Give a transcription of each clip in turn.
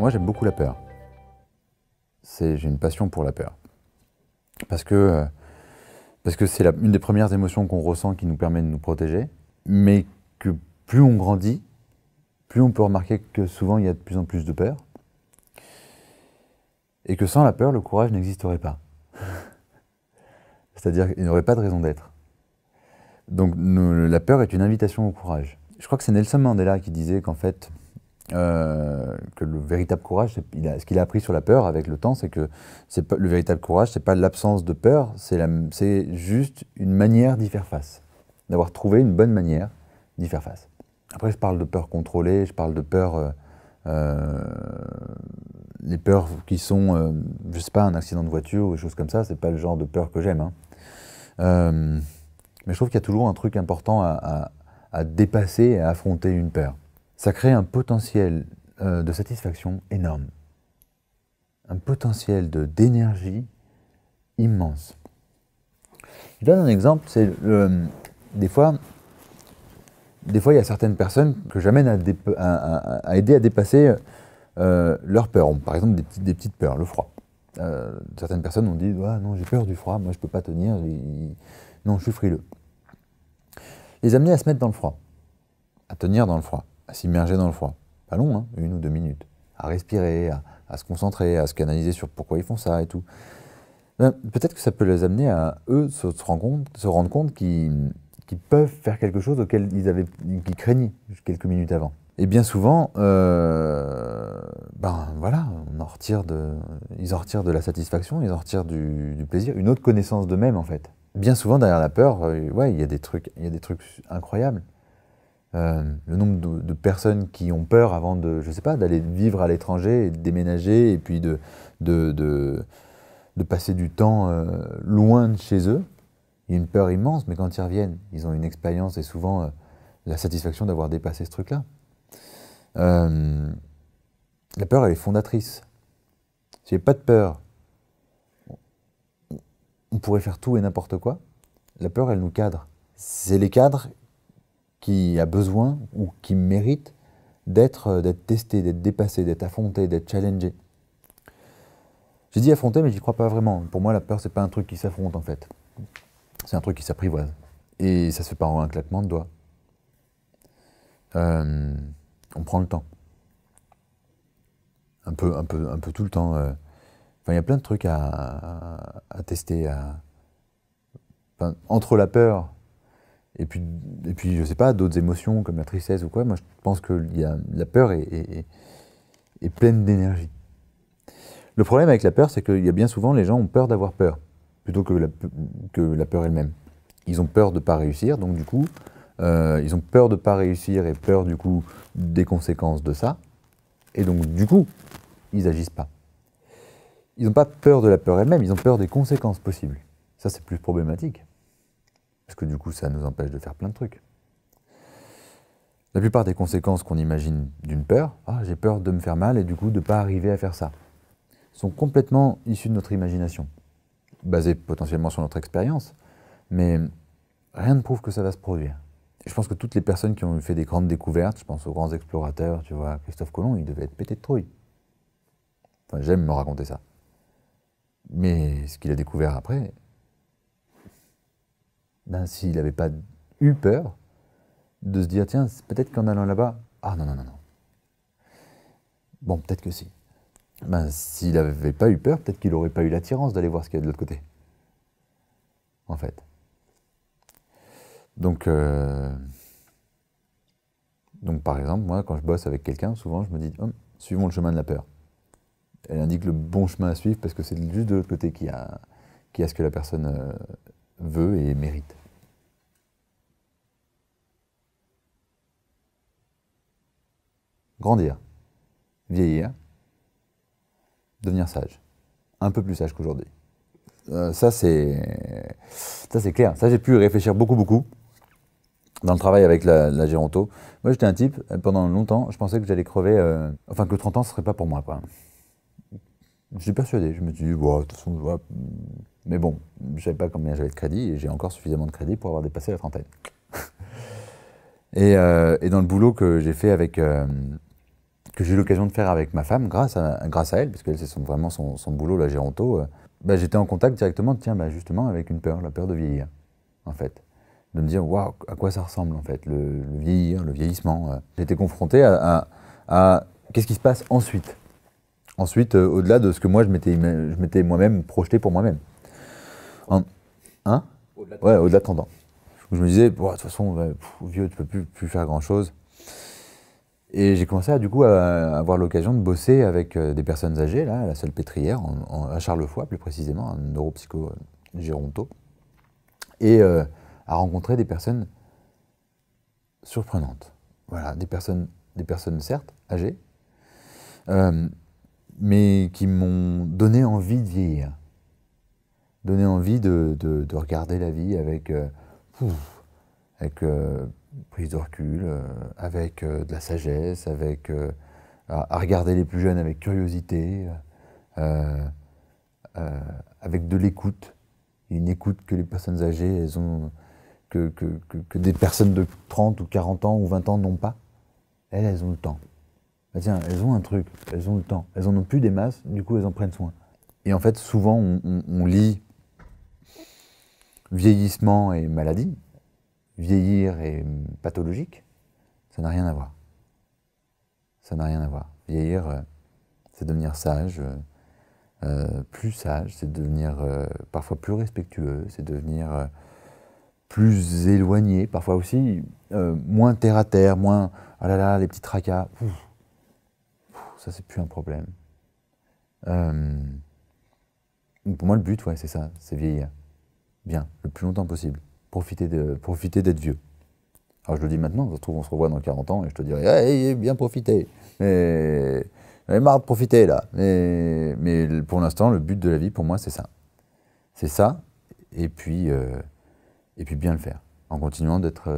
Alors moi j'aime beaucoup la peur. J'ai une passion pour la peur. Parce que c'est une des premières émotions qu'on ressent qui nous permet de nous protéger, mais que plus on grandit, plus on peut remarquer que souvent il y a de plus en plus de peur, et que sans la peur, le courage n'existerait pas. C'est-à-dire qu'il n'y aurait pas de raison d'être. Donc la peur est une invitation au courage. Je crois que c'est Nelson Mandela qui disait qu'en fait, que le véritable courage, ce qu'il a appris sur la peur avec le temps, c'est que le véritable courage, c'est pas l'absence de peur, c'est juste une manière d'y faire face. D'avoir trouvé une bonne manière d'y faire face. Après, je parle de peur contrôlée, je parle de peur, les peurs qui sont, je sais pas, un accident de voiture ou des choses comme ça, c'est pas le genre de peur que j'aime. Mais je trouve qu'il y a toujours un truc important à dépasser et à affronter une peur. Ça crée un potentiel de satisfaction énorme. Un potentiel d'énergie immense. Je donne un exemple, c'est des fois, il y a certaines personnes que j'amène à aider à dépasser leur peur. Par exemple, des petites peurs, le froid. Certaines personnes ont dit ah, non, j'ai peur du froid, moi je ne peux pas tenir, non, je suis frileux. Les amener à se mettre dans le froid, à tenir dans le froid, à s'immerger dans le froid. Pas long, hein, 1 ou 2 minutes. À respirer, à se concentrer, à se canaliser sur pourquoi ils font ça et tout. Peut-être que ça peut les amener à, eux, se rendre compte qu'ils peuvent faire quelque chose auquel qu'ils craignaient quelques minutes avant. Et bien souvent, voilà, ils en retirent de la satisfaction, ils en retirent du plaisir, une autre connaissance d'eux-mêmes en fait. Bien souvent, derrière la peur, ouais, il y a des trucs incroyables. Le nombre de personnes qui ont peur avant de, je sais pas, d'aller vivre à l'étranger, et de déménager, et puis de passer du temps loin de chez eux. Il y a une peur immense, mais quand ils reviennent, ils ont une expérience et souvent la satisfaction d'avoir dépassé ce truc-là. La peur, elle est fondatrice. S'il n'y avait pas de peur, on pourrait faire tout et n'importe quoi. La peur, elle nous cadre. C'est les cadres qui a besoin ou qui mérite d'être testé, d'être dépassé, d'être affronté, d'être challengé. J'ai dit affronter, mais j'y crois pas vraiment. Pour moi, la peur, c'est pas un truc qui s'affronte en fait. C'est un truc qui s'apprivoise. Et ça se fait pas en un claquement de doigts. On prend le temps. Un peu tout le temps. Enfin, il y a plein de trucs à tester. Enfin, entre la peur et puis, je sais pas, d'autres émotions comme la tristesse ou quoi, moi je pense que la peur est pleine d'énergie. Le problème avec la peur, c'est qu'il y a bien souvent, les gens ont peur d'avoir peur, plutôt que la peur elle-même. Ils ont peur de ne pas réussir, donc du coup, ils ont peur de ne pas réussir et peur du coup des conséquences de ça, et donc du coup, ils n'agissent pas. Ils n'ont pas peur de la peur elle-même, ils ont peur des conséquences possibles. Ça, c'est plus problématique. Parce que du coup, ça nous empêche de faire plein de trucs. La plupart des conséquences qu'on imagine d'une peur, j'ai peur de me faire mal et du coup de ne pas arriver à faire ça, sont complètement issues de notre imagination, basées potentiellement sur notre expérience, mais rien ne prouve que ça va se produire. Et je pense que toutes les personnes qui ont fait des grandes découvertes, je pense aux grands explorateurs, tu vois, Christophe Colomb, il devait être pété de trouille. Enfin, j'aime me raconter ça. Mais ce qu'il a découvert après, s'il n'avait pas eu peur de se dire, tiens, peut-être qu'en allant là-bas, non. Bon, peut-être que si. S'il n'avait pas eu peur, peut-être qu'il n'aurait pas eu l'attirance d'aller voir ce qu'il y a de l'autre côté. En fait. Donc, par exemple, moi, quand je bosse avec quelqu'un, souvent, je me dis, suivons le chemin de la peur. Elle indique le bon chemin à suivre parce que c'est juste de l'autre côté qui a ce que la personne veut et mérite. Grandir, vieillir, devenir sage. Un peu plus sage qu'aujourd'hui. Ça, c'est clair. Ça, j'ai pu réfléchir beaucoup dans le travail avec la géronto. Moi, j'étais un type, pendant longtemps, je pensais que j'allais crever, que 30 ans, ce serait pas pour moi, quoi. Je suis persuadé. Je me suis dit, de toute façon, mais bon, je savais pas combien j'avais de crédit et j'ai encore suffisamment de crédit pour avoir dépassé la trentaine. et dans le boulot que j'ai fait avec que j'ai eu l'occasion de faire avec ma femme, grâce à elle, parce qu'elle, c'est vraiment son boulot, la géronto, bah, j'étais en contact directement, tiens, bah, justement, avec une peur, la peur de vieillir, en fait. De me dire, waouh, à quoi ça ressemble, en fait, le vieillir, le vieillissement. J'étais confronté à qu'est-ce qui se passe ensuite. Ensuite, au-delà de ce que moi, je m'étais moi-même projeté pour moi-même. Hein? Ouais, au-delà de 30 ans. Je me disais, bon, de toute façon, vieux, tu peux plus faire grand-chose. Et j'ai commencé du coup à avoir l'occasion de bosser avec des personnes âgées, là, à la Salpêtrière, à Charlefoix plus précisément, un neuropsycho géronto, et à rencontrer des personnes surprenantes. Voilà, des personnes certes âgées, mais qui m'ont donné envie de vieillir, donné envie de regarder la vie avec prise de recul, avec de la sagesse, à regarder les plus jeunes avec curiosité, avec de l'écoute. Une écoute que les personnes âgées, elles ont, que des personnes de 30 ou 40 ans ou 20 ans n'ont pas. Elles ont le temps. Bah tiens, elles ont un truc, elles ont le temps. Elles en ont plus des masses, du coup elles en prennent soin. Et en fait, souvent, on lie vieillissement et maladie, vieillir et pathologique, ça n'a rien à voir. Ça n'a rien à voir. Vieillir, c'est devenir sage, plus sage, c'est devenir parfois plus respectueux, c'est devenir plus éloigné, parfois aussi moins terre à terre, moins ah là là, les petits tracas. Ça, c'est plus un problème. Pour moi, le but, ouais, c'est ça, c'est vieillir. Bien, le plus longtemps possible. Profiter d'être vieux. Alors je le dis maintenant, ça se trouve, on se revoit dans 40 ans et je te dirai, hey, bien profité. Mais j'en ai marre de profiter là. Mais pour l'instant, le but de la vie, pour moi, c'est ça. C'est ça, et puis bien le faire. En continuant d'être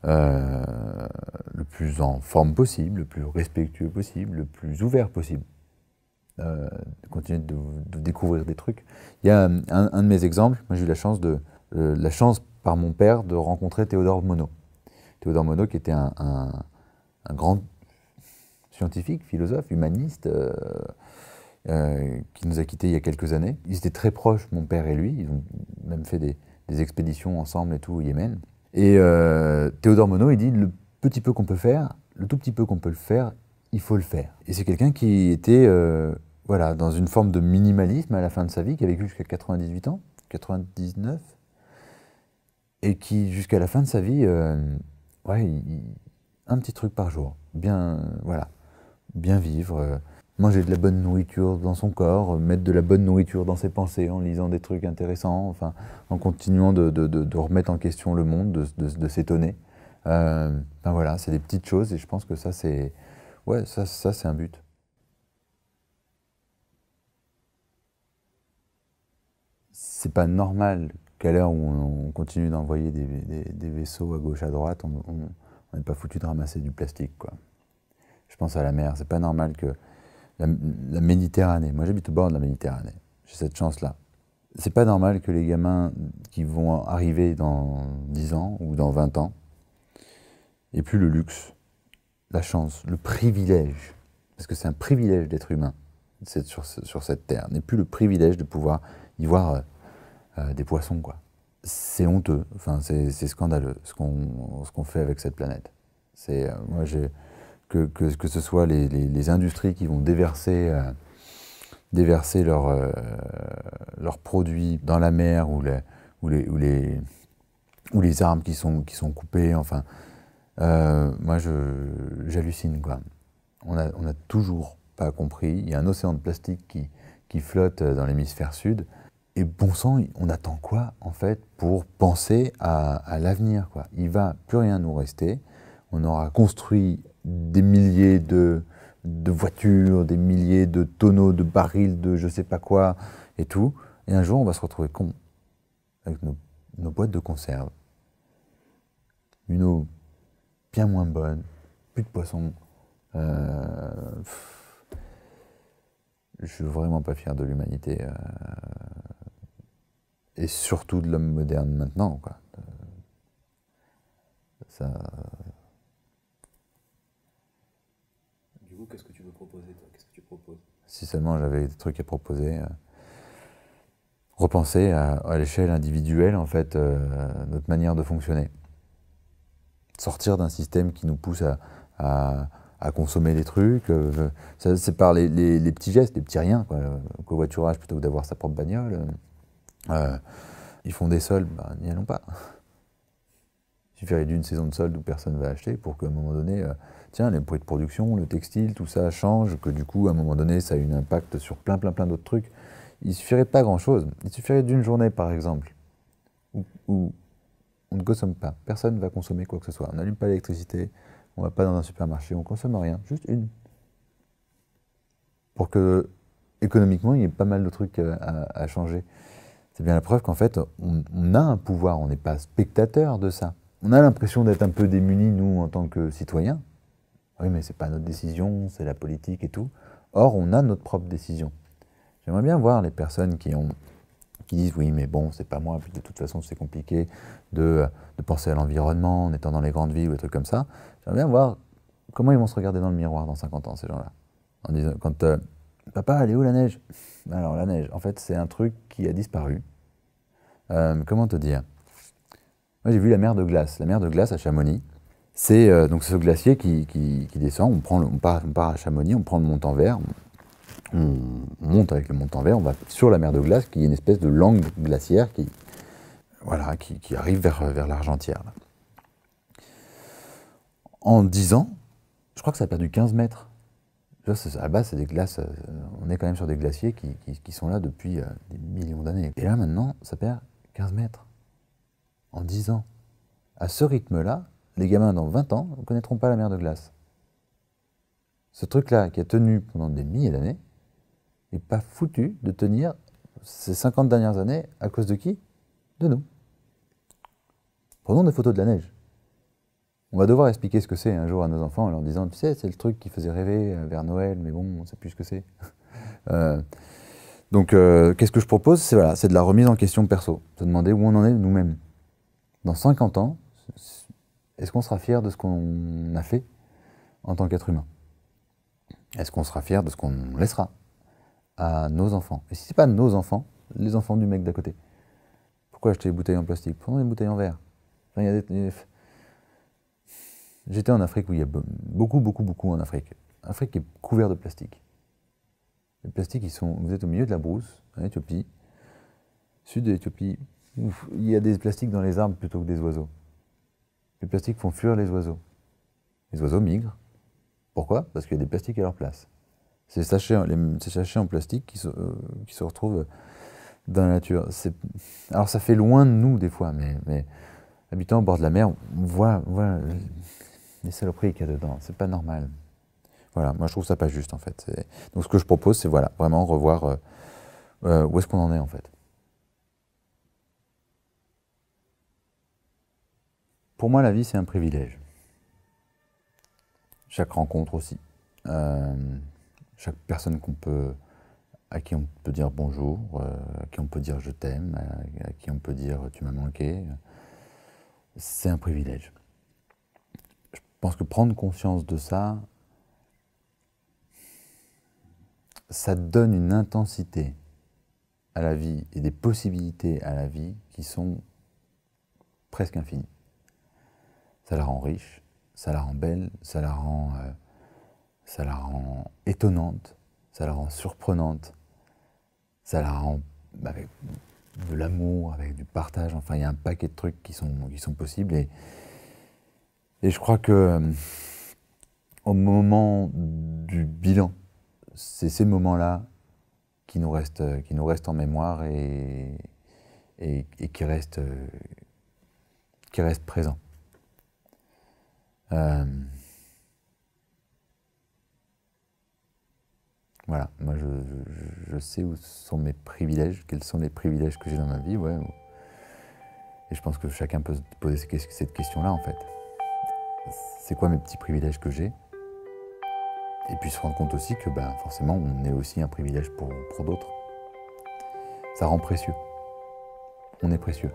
le plus en forme possible, le plus respectueux possible, le plus ouvert possible. De continuer de découvrir des trucs. Il y a un de mes exemples, moi j'ai eu la chance par mon père de rencontrer Théodore Monod. Théodore Monod qui était un grand scientifique, philosophe, humaniste, qui nous a quittés il y a quelques années. Ils étaient très proches, mon père et lui, ils ont même fait des expéditions ensemble et tout au Yémen. Et Théodore Monod, il dit, le petit peu qu'on peut faire, le tout petit peu qu'on peut le faire, il faut le faire. Et c'est quelqu'un qui était voilà, dans une forme de minimalisme à la fin de sa vie, qui a vécu jusqu'à 98 ans, 99, et qui, jusqu'à la fin de sa vie, ouais, un petit truc par jour, voilà, bien vivre, manger de la bonne nourriture dans son corps, mettre de la bonne nourriture dans ses pensées, en lisant des trucs intéressants, enfin, en continuant de remettre en question le monde, de s'étonner. Ben voilà, c'est des petites choses, et je pense que ça, c'est un but. C'est pas normal qu'à l'heure où on continue d'envoyer des vaisseaux à gauche, à droite, on n'est pas foutu de ramasser du plastique, quoi. Je pense à la mer. C'est pas normal que la Méditerranée, moi j'habite au bord de la Méditerranée, j'ai cette chance-là. C'est pas normal que les gamins qui vont arriver dans 10 ans ou dans 20 ans aient plus le luxe, la chance, le privilège, parce que c'est un privilège d'être humain sur cette terre, n'est plus le privilège de pouvoir y voir des poissons, quoi. C'est honteux, enfin, c'est scandaleux ce qu'on fait avec cette planète. Moi, que ce soit les industries qui vont déverser leurs produits dans la mer ou les arbres qui sont coupés, enfin, moi j'hallucine, quoi. On a toujours pas compris, il y a un océan de plastique qui flotte dans l'hémisphère sud, et bon sang, on attend quoi, en fait, pour penser à l'avenir, quoi. Il va plus rien nous rester, on aura construit des milliers de voitures, des milliers de tonneaux, de barils, de je sais pas quoi, et tout, et un jour on va se retrouver con, avec nos boîtes de conserve, une eau bien moins bonne, plus de poissons. Je suis vraiment pas fier de l'humanité. Et surtout de l'homme moderne maintenant, quoi. Ça... Si seulement j'avais des trucs à proposer. Repenser à l'échelle individuelle, en fait, notre manière de fonctionner. Sortir d'un système qui nous pousse à consommer des trucs. C'est par les petits gestes, les petits riens, quoi. Le covoiturage, plutôt que d'avoir sa propre bagnole. Ils font des soldes, n'y allons pas. Il suffirait d'une saison de solde où personne ne va acheter pour qu'à un moment donné, tiens, les prix de production, le textile, tout ça change, que du coup, à un moment donné, ça a un impact sur plein d'autres trucs. Il suffirait de pas grand-chose. Il suffirait d'une journée, par exemple, où on ne consomme pas. Personne ne va consommer quoi que ce soit. On n'allume pas l'électricité, on ne va pas dans un supermarché, on ne consomme rien, juste une. Pour que, économiquement, il y ait pas mal de trucs à changer. C'est bien la preuve qu'en fait, on a un pouvoir, on n'est pas spectateur de ça. On a l'impression d'être un peu démunis, nous, en tant que citoyens. Oui, mais c'est pas notre décision, c'est la politique et tout. Or, on a notre propre décision. J'aimerais bien voir les personnes qui disent oui, mais bon, c'est pas moi, puis de toute façon, c'est compliqué de penser à l'environnement en étant dans les grandes villes ou des trucs comme ça. J'aimerais bien voir comment ils vont se regarder dans le miroir dans 50 ans, ces gens-là. En disant, quand papa, elle est où la neige? Alors, la neige, en fait, c'est un truc qui a disparu. Comment te dire? Moi, j'ai vu la mer de glace. La mer de glace à Chamonix, c'est donc ce glacier qui descend. On part à Chamonix, on prend le montant vert, on monte avec le montant vert, on va sur la mer de glace, qui est une espèce de langue glaciaire qui arrive vers l'Argentière. En 10 ans, je crois que ça a perdu 15 mètres. À la base, c'est des glaces, on est quand même sur des glaciers qui sont là depuis des millions d'années. Et là, maintenant, ça perd 15 mètres. En 10 ans. À ce rythme-là, les gamins dans 20 ans ne connaîtront pas la mer de glace. Ce truc-là, qui a tenu pendant des milliers d'années, n'est pas foutu de tenir ces 50 dernières années à cause de qui? De nous. Prenons des photos de la neige. On va devoir expliquer ce que c'est un jour à nos enfants en leur disant, tu sais, c'est le truc qui faisait rêver vers Noël, mais bon, on ne sait plus ce que c'est. Donc, qu'est-ce que je propose? C'est de la remise en question perso. Se demander où on en est nous-mêmes. Dans 50 ans, est-ce qu'on sera fier de ce qu'on a fait en tant qu'être humain? Est-ce qu'on sera fier de ce qu'on laissera à nos enfants? Et si ce n'est pas nos enfants, les enfants du mec d'à côté. Pourquoi acheter des bouteilles en plastique? Prenons des bouteilles en verre. Enfin, j'étais en Afrique où il y a beaucoup en Afrique. L'Afrique est couverte de plastique. Les plastiques, vous êtes au milieu de la brousse, en Éthiopie, sud de l'Éthiopie. Il y a des plastiques dans les arbres plutôt que des oiseaux. Les plastiques font fuir les oiseaux. Les oiseaux migrent. Pourquoi? Parce qu'il y a des plastiques à leur place. Ces sachets en plastique qui se retrouvent dans la nature. Alors ça fait loin de nous des fois, mais habitant au bord de la mer, on voit les saloperies qu'il y a dedans. C'est pas normal. Voilà, moi je trouve ça pas juste en fait. Donc ce que je propose, c'est vraiment revoir où est-ce qu'on en est en fait. Pour moi, la vie, c'est un privilège. Chaque rencontre aussi. Chaque personne à qui on peut dire bonjour, à qui on peut dire je t'aime, à qui on peut dire tu m'as manqué, c'est un privilège. Je pense que prendre conscience de ça, ça donne une intensité à la vie et des possibilités à la vie qui sont presque infinies. Ça la rend riche, ça la rend belle, ça la rend étonnante, ça la rend surprenante, ça la rend avec de l'amour, avec du partage. Enfin, il y a un paquet de trucs qui sont possibles. Et je crois que au moment du bilan, c'est ces moments-là qui nous restent en mémoire et qui restent présents. Voilà, moi je sais où sont mes privilèges, quels sont les privilèges que j'ai dans ma vie, ouais. Et je pense que chacun peut se poser cette question-là en fait. C'est quoi mes petits privilèges que j'ai? Et puis se rendre compte aussi que forcément on est aussi un privilège pour d'autres. Ça rend précieux. On est précieux.